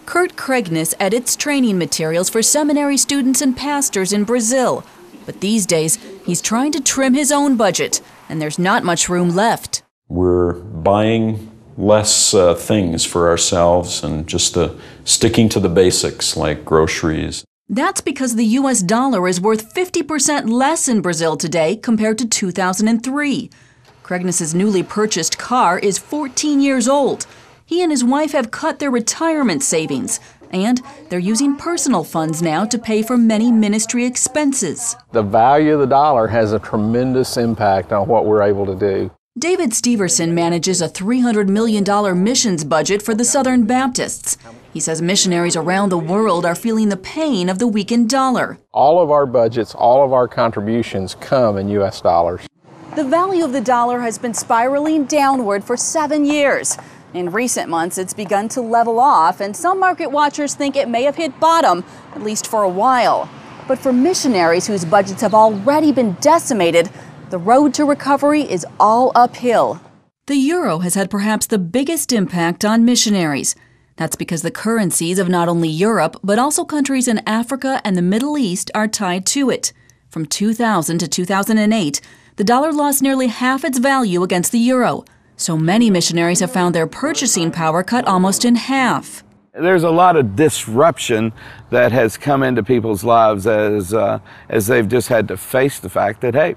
Kurt Kregness edits training materials for seminary students and pastors in Brazil. But these days, he's trying to trim his own budget, and there's not much room left. We're buying less things for ourselves and just sticking to the basics like groceries. That's because the U.S. dollar is worth 50% less in Brazil today compared to 2003. Kregness's newly purchased car is 14 years old. He and his wife have cut their retirement savings, and they're using personal funds now to pay for many ministry expenses. The value of the dollar has a tremendous impact on what we're able to do. David STEVERSON manages a $300 million missions budget for the Southern Baptists. He says missionaries around the world are feeling the pain of the weakened dollar. All of our budgets, all of our contributions come in U.S. dollars. The value of the dollar has been spiraling downward for 7 years. In recent months, it's begun to level off, and some market watchers think it may have hit bottom, at least for a while. But for missionaries whose budgets have already been decimated, the road to recovery is all uphill. The euro has had perhaps the biggest impact on missionaries. That's because the currencies of not only Europe, but also countries in Africa and the Middle East are tied to it. From 2000 to 2008, the dollar lost nearly half its value against the euro. So many missionaries have found their purchasing power cut almost in half. There's a lot of disruption that has come into people's lives as they've just had to face the fact that, hey,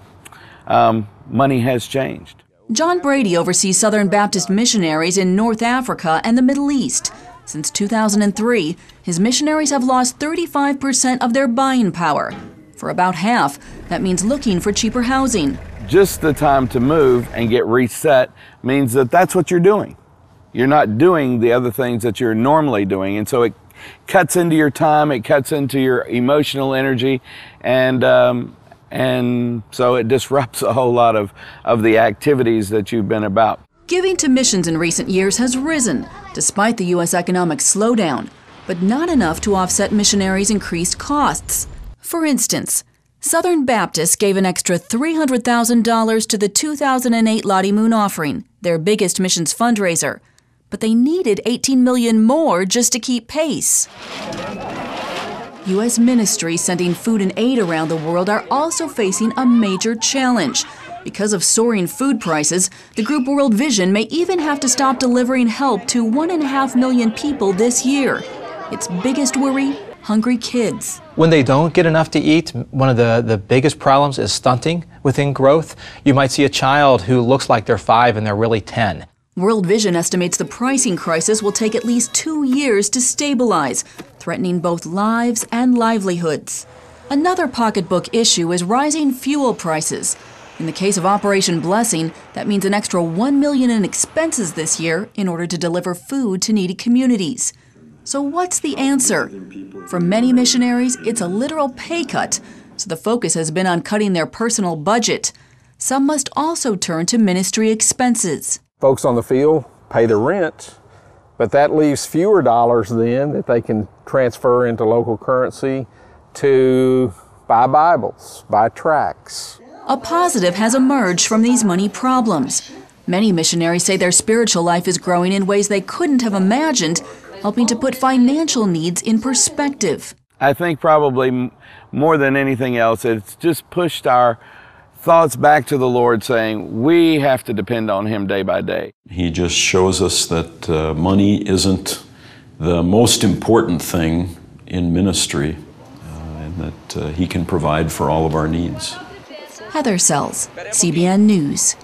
money has changed. John BRADY oversees Southern Baptist missionaries in North Africa and the Middle East. Since 2003, his missionaries have lost 35% of their buying power. For about half, that means looking for cheaper housing. Just the time to move and get reset means that that's what you're doing. You're not doing the other things that you're normally doing, and so it cuts into your time, it cuts into your emotional energy, and so it disrupts a whole lot of the activities that you've been about. Giving to missions in recent years has risen, despite the U.S. economic slowdown, but not enough to offset missionaries' increased costs. For instance, Southern Baptists gave an extra $300,000 to the 2008 Lottie Moon offering, their biggest missions fundraiser. But they needed $18 million more just to keep pace. U.S. ministries sending food and aid around the world are also facing a major challenge. Because of soaring food prices, the group World Vision may even have to stop delivering help to 1.5 million people this year. Its biggest worry? Hungry kids. When they don't get enough to eat, one of the biggest problems is stunting within growth. You might see a child who looks like they're 5 and they're really 10. World Vision estimates the pricing crisis will take at least 2 years to stabilize, threatening both lives and livelihoods. Another pocketbook issue is rising fuel prices. In the case of Operation Blessing, that means an extra $1 million in expenses this year in order to deliver food to needy communities. So what's the answer? For many missionaries, it's a literal pay cut, so the focus has been on cutting their personal budget. Some must also turn to ministry expenses. Folks on the field pay the rent, but that leaves fewer dollars then that they can transfer into local currency to buy Bibles, buy tracts. A positive has emerged from these money problems. Many missionaries say their spiritual life is growing in ways they couldn't have imagined, helping to put financial needs in perspective. I think probably more than anything else, it's just pushed our thoughts back to the Lord, saying we have to depend on Him day by day. He just shows us that money isn't the most important thing in ministry, and that He can provide for all of our needs. Heather Sells, CBN News.